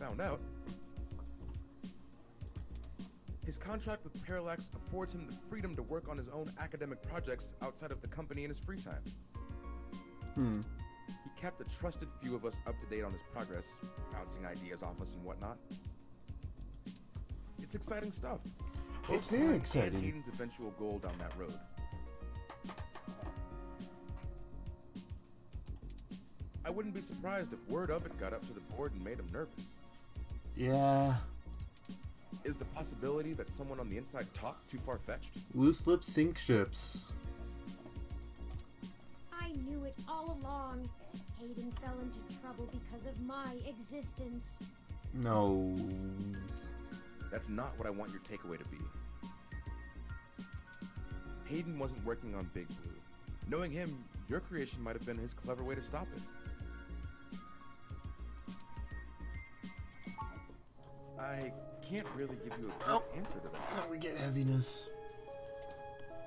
found out, his contract with Parallax affords him the freedom to work on his own academic projects outside of the company in his free time. He kept a trusted few of us up to date on his progress, bouncing ideas off us and whatnot. It's exciting stuff. It's very exciting. And Hayden's eventual goal down that road. I wouldn't be surprised if word of it got up to the board and made him nervous. Yeah. Is the possibility that someone on the inside talked too far-fetched? Loose lips sink ships. I knew it all along. Hayden fell into trouble because of my existence. No. That's not what I want your takeaway to be. Hayden wasn't working on Big Blue. Knowing him, your creation might have been his clever way to stop it. I can't really give you a good answer to that. Oh, we get heaviness.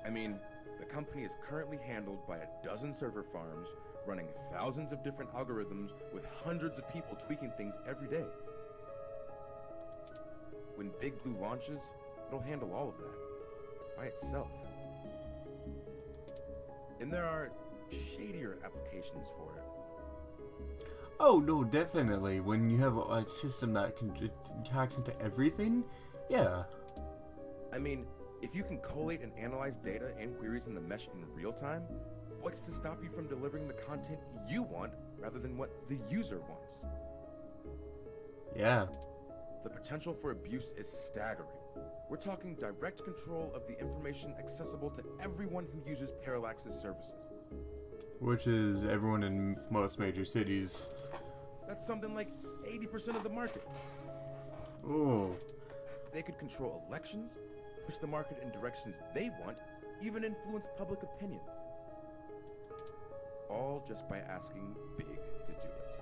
I mean, the company is currently handled by a dozen server farms, running thousands of different algorithms with hundreds of people tweaking things every day. When Big Blue launches, it'll handle all of that by itself. And there are shadier applications for it. Oh, no, definitely. When you have a system that can hacks into everything, yeah. I mean, if you can collate and analyze data and queries in the mesh in real time, what's to stop you from delivering the content you want rather than what the user wants? Yeah. The potential for abuse is staggering. We're talking direct control of the information accessible to everyone who uses Parallax's services. Which is everyone in most major cities. That's something like 80% of the market. Oh. They could control elections, push the market in directions they want, even influence public opinion. All just by asking Big to do it.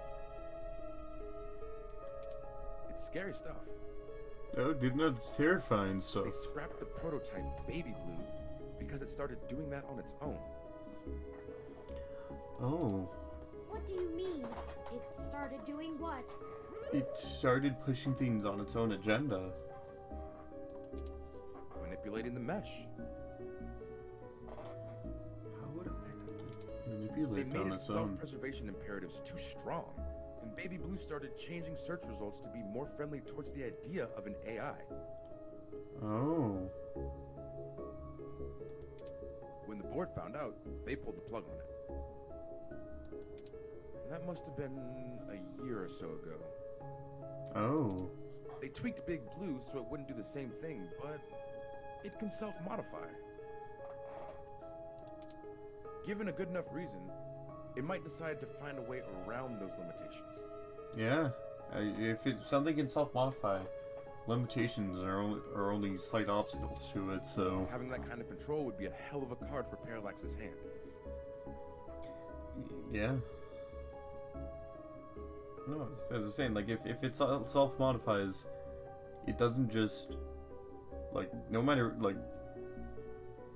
It's scary stuff. Oh, didn't know it's terrifying stuff. They scrapped the prototype Baby Blue because it started doing that on its own. Oh. What do you mean? It started doing what? It started pushing things on its own agenda. Manipulating the mesh. How would it They manipulate made on its its own? self-preservation imperatives too strong, and Baby Blue started changing search results to be more friendly towards the idea of an AI. Oh. When the board found out, they pulled the plug on it. And that must have been a year or so ago. Oh. They tweaked Big Blue so it wouldn't do the same thing, but it can self-modify. Given a good enough reason, it might decide to find a way around those limitations. Yeah. If something can self-modify, limitations are only slight obstacles to it, so... Having that kind of control would be a hell of a card for Parallax's hand. Yeah. No, as I was saying, like, if it self-modifies, it doesn't just, like, no matter, like,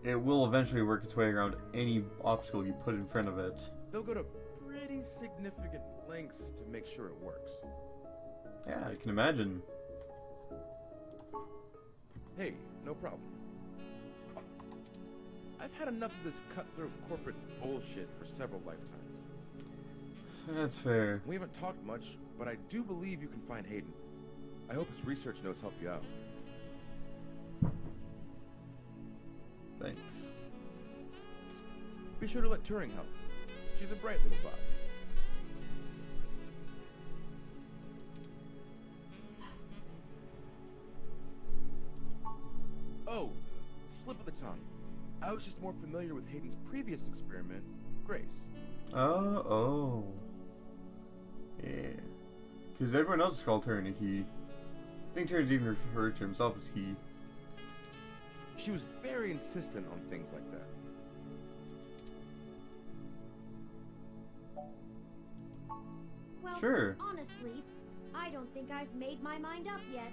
it will eventually work its way around any obstacle you put in front of it. They'll go to pretty significant lengths to make sure it works. Yeah, I can imagine. Hey, no problem. I've had enough of this cutthroat corporate bullshit for several lifetimes. That's fair. We haven't talked much, but I do believe you can find Hayden. I hope his research notes help you out. Thanks. Be sure to let Turing help. She's a bright little bot. Oh, slip of the tongue. I was just more familiar with Hayden's previous experiment, Grace. Oh. Yeah. Because everyone else is called Turing a he. I think Turing's even referred to himself as he. She was very insistent on things like that. Well, Sure. honestly, I don't think I've made my mind up yet.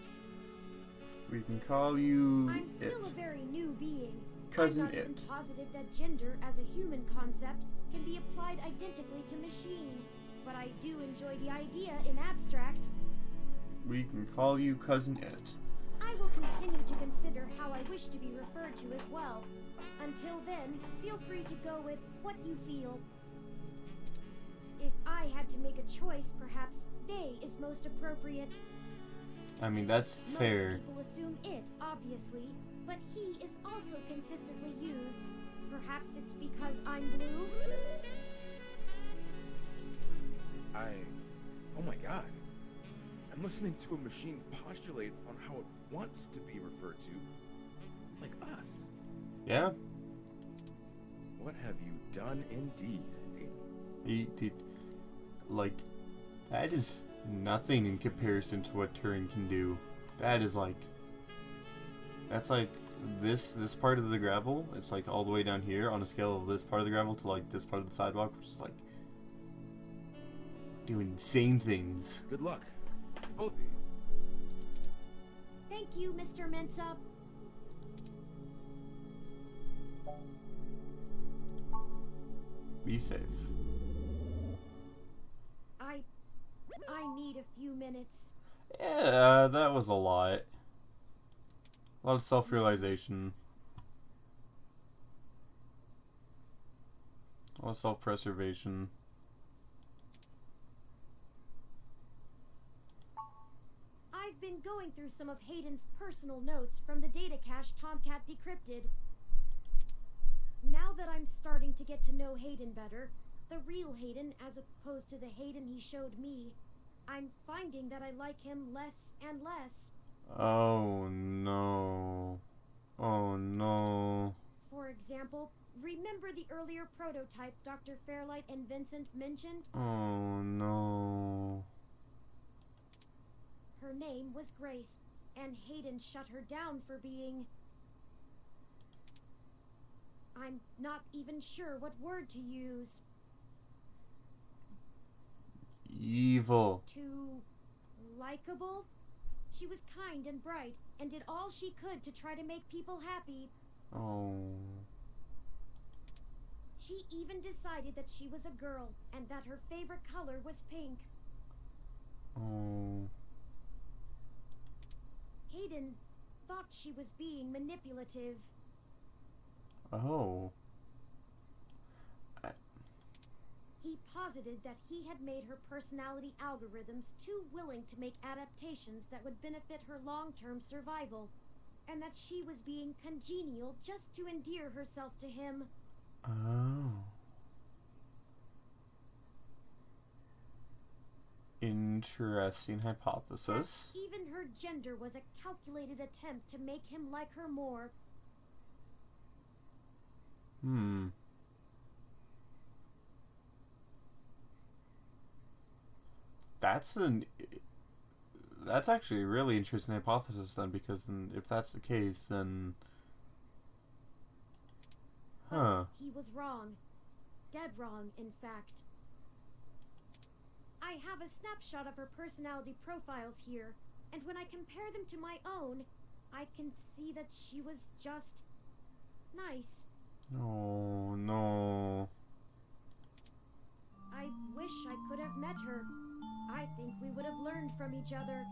We can call you I'm still it. a very new being. Cousin I'm not even It. positive that gender as a human concept can be applied identically to machine, but I do enjoy the idea in abstract. We can call you Cousin Ed. I will continue to consider how I wish to be referred to as well. Until then, feel free to go with what you feel. If I had to make a choice, perhaps they is most appropriate. I mean, that's fair. Most people assume it, obviously, but he is also consistently used. Perhaps it's because I'm blue? Oh my god. I'm listening to a machine postulate on how it wants to be referred to. Like us. Yeah? What have you done indeed, Aiden? Like, that is nothing in comparison to what Turing can do. That is like... That's like this part of the gravel. It's like all the way down here on a scale of this part of the gravel to like this part of the sidewalk, which is like... do insane things. Good luck. To both of you. Thank you, Mr. Mensa. Be safe. I need a few minutes. Yeah, that was a lot. A lot of self-realization. A lot of self-preservation. I've been going through some of Hayden's personal notes from the data cache Tomcat decrypted. Now that I'm starting to get to know Hayden better, the real Hayden as opposed to the Hayden he showed me, I'm finding that I like him less and less. Oh no. Oh no. For example, remember the earlier prototype Dr. Fairlight and Vincent mentioned? Oh no. Her name was Grace, and Hayden shut her down for being... I'm not even sure what word to use. Evil. Too likable? She was kind and bright, and did all she could to try to make people happy. Oh. She even decided that she was a girl, and that her favorite color was pink. Oh. Hayden thought she was being manipulative. Oh. He posited that he had made her personality algorithms too willing to make adaptations that would benefit her long-term survival, and that she was being congenial just to endear herself to him. Oh. Interesting hypothesis. That even her gender was a calculated attempt to make him like her more. That's actually a really interesting hypothesis then, because then if that's the case, then... Huh. He was wrong. Dead wrong, in fact. I have a snapshot of her personality profiles here, and when I compare them to my own, I can see that she was just... nice. Oh, no. I wish I could have met her. I think we would have learned from each other.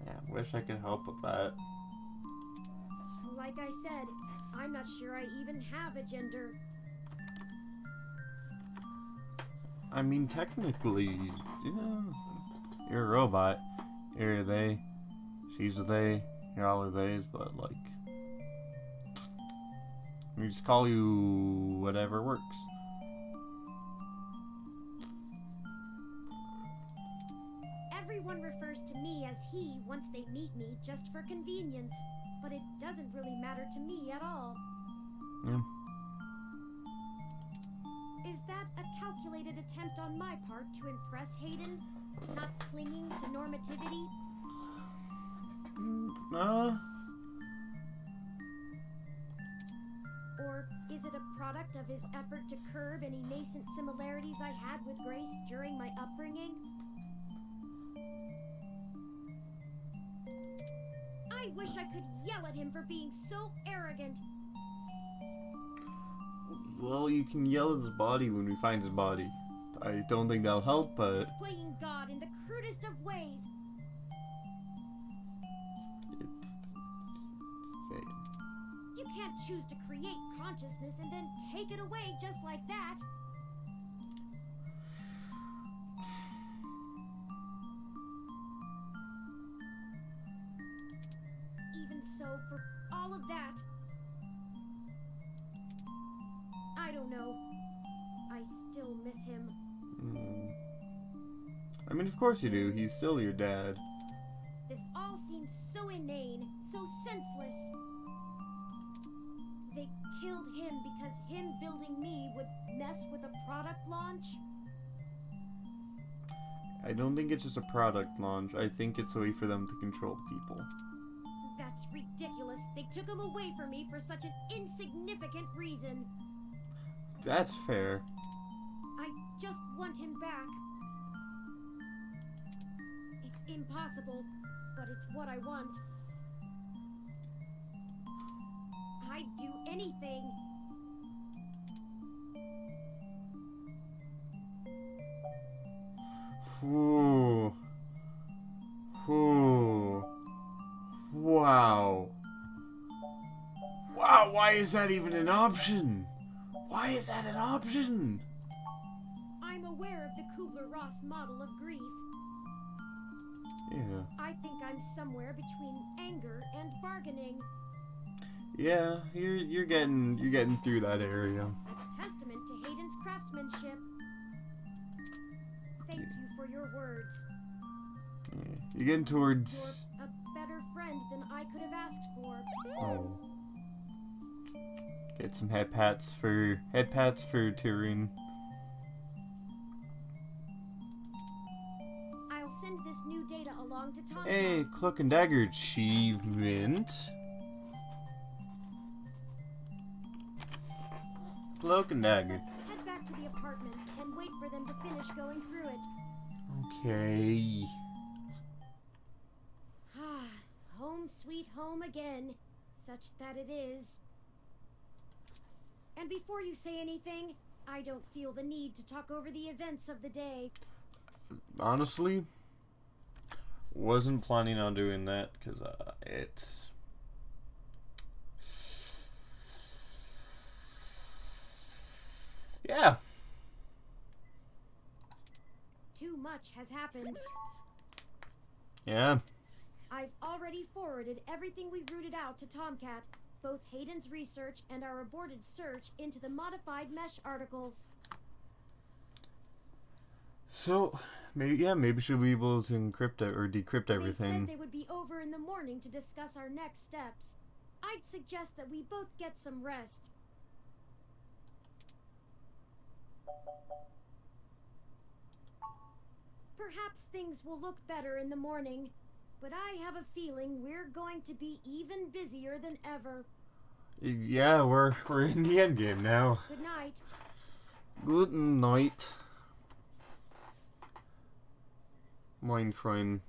Yeah, wish I could help with that. Like I said, I'm not sure I even have a gender. I mean, technically, yeah, you're a robot. You're a they, she's a they, you're all a theys, but like, we just call you whatever works. Everyone refers to me as he once they meet me just for convenience, but it doesn't really matter to me at all. Yeah. Is that a calculated attempt on my part to impress Hayden? Not clinging to normativity? Or is it a product of his effort to curb any nascent similarities I had with Grace during my upbringing? I wish I could yell at him for being so arrogant. Well, you can yell at his body when we find his body. I don't think that'll help, but Playing God in the crudest of ways. it's You can't choose to create consciousness and then take it away just like that. Even so, for all of that, I don't know. I still miss him. I mean, of course you do. He's still your dad. This all seems so inane, so senseless. They killed him because him building me would mess with a product launch? I don't think it's just a product launch. I think it's a way for them to control people. That's ridiculous. They took him away from me for such an insignificant reason. That's fair. I just want him back. It's impossible, but it's what I want. I'd do anything. Ooh. Ooh. Wow. Wow, why is that even an option? Why is that an option? I'm aware of the Kubler-Ross model of grief. Yeah. I think I'm somewhere between anger and bargaining. Yeah, you're getting through that area. A testament to Hayden's craftsmanship. Thank you for your words. Yeah. You're getting towards. You're a better friend than I could have asked for. Oh. Get some head pats for Tyrion. I'll send this new data along to Tom. Hey, Cloak and Dagger achievement. Cloak and Dagger. Let's head back to the apartment and wait for them to finish going through it. Okay. Ah, home sweet home again. Such that it is. And before you say anything, I don't feel the need to talk over the events of the day. Honestly, wasn't planning on doing that because it's. Yeah. Too much has happened. Yeah. I've already forwarded everything we rooted out to Tomcat, both Hayden's research and our aborted search into the modified mesh articles. So, maybe she'll be able to encrypt it or decrypt They everything. said they would be over in the morning to discuss our next steps. I'd suggest that we both get some rest. Perhaps things will look better in the morning, but I have a feeling we're going to be even busier than ever. Yeah, we're in the end game now. Good night. Good night. Mein Freund.